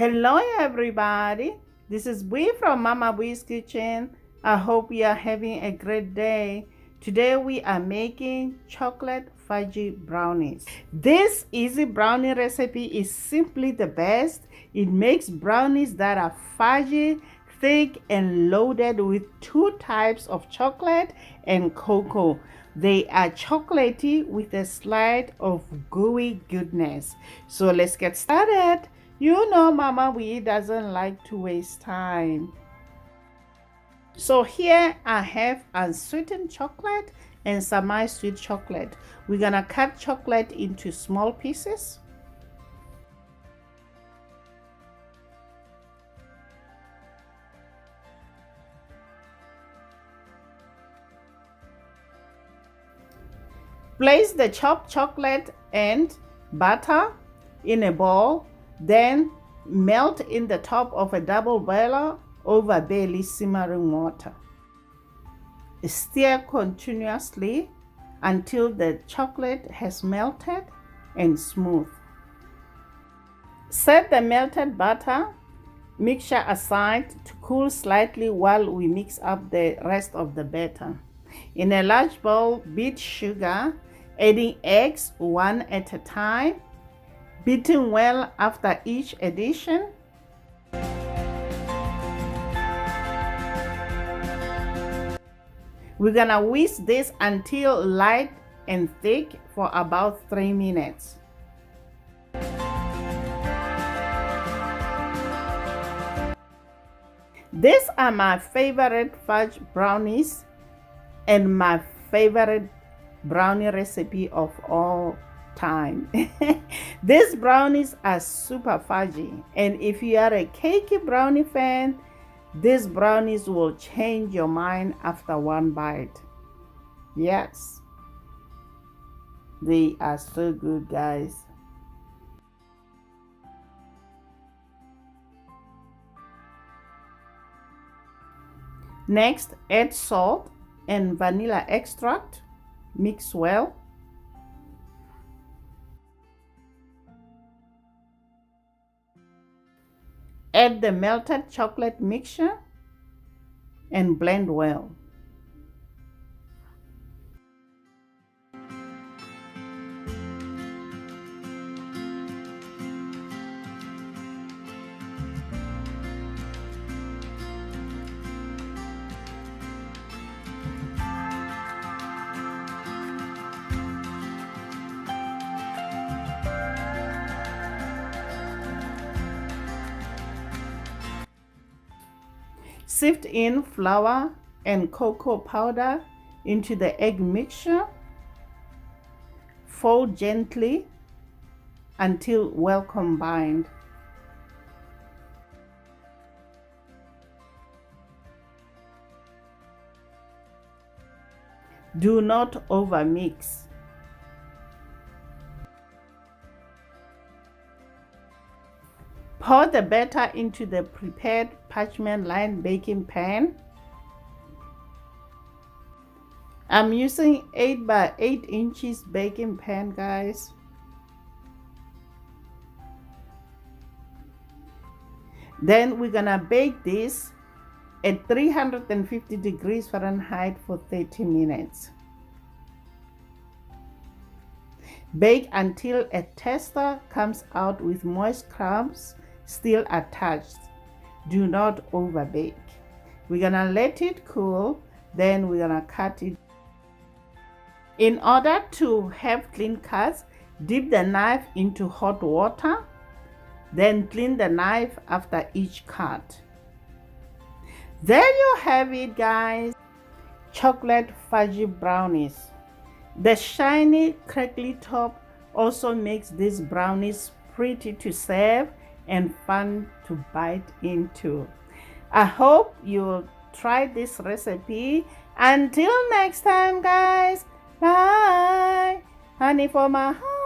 Hello everybody, this is Bui from Mama Bui's Kitchen. I hope you are having a great day. Today we are making chocolate fudgy brownies. This easy brownie recipe is simply the best. It makes brownies that are fudgy, thick and loaded with two types of chocolate and cocoa. They are chocolatey with a slight of gooey goodness. So let's get started. You know Mama Bui doesn't like to waste time. So here I have unsweetened chocolate and semi-sweet chocolate. We're gonna cut chocolate into small pieces. Place the chopped chocolate and butter in a bowl, then melt in the top of a double boiler over barely simmering water. Stir continuously until the chocolate has melted and smooth. Set the melted butter mixture aside to cool slightly while we mix up the rest of the batter. In a large bowl, beat sugar, adding eggs one at a time, beating well after each addition. We're gonna whisk this until light and thick for about 3 minutes. These are my favorite fudge brownies and my favorite brownie recipe of all time. These brownies are super fudgy, and if you are a cakey brownie fan, these brownies will change your mind after one bite. Yes, they are so good, guys. Next, add salt and vanilla extract. Mix well. Add the melted chocolate mixture and blend well. Sift in flour and cocoa powder into the egg mixture. Fold gently until well combined. Do not overmix. Pour the batter into the prepared parchment-lined baking pan. I'm using 8 by 8 inches baking pan, guys. Then we're gonna bake this at 350 degrees Fahrenheit for 30 minutes. Bake until a tester comes out with moist crumbs still attached. Do not overbake. We're gonna let it cool, then we're gonna cut it. In order to have clean cuts, dip the knife into hot water, then clean the knife after each cut. There you have it, guys. Chocolate fudgy brownies. The shiny, crackly top also makes these brownies pretty to serve and fun to bite into. I hope you'll try this recipe. Until next time, guys. Bye. Honey for my heart.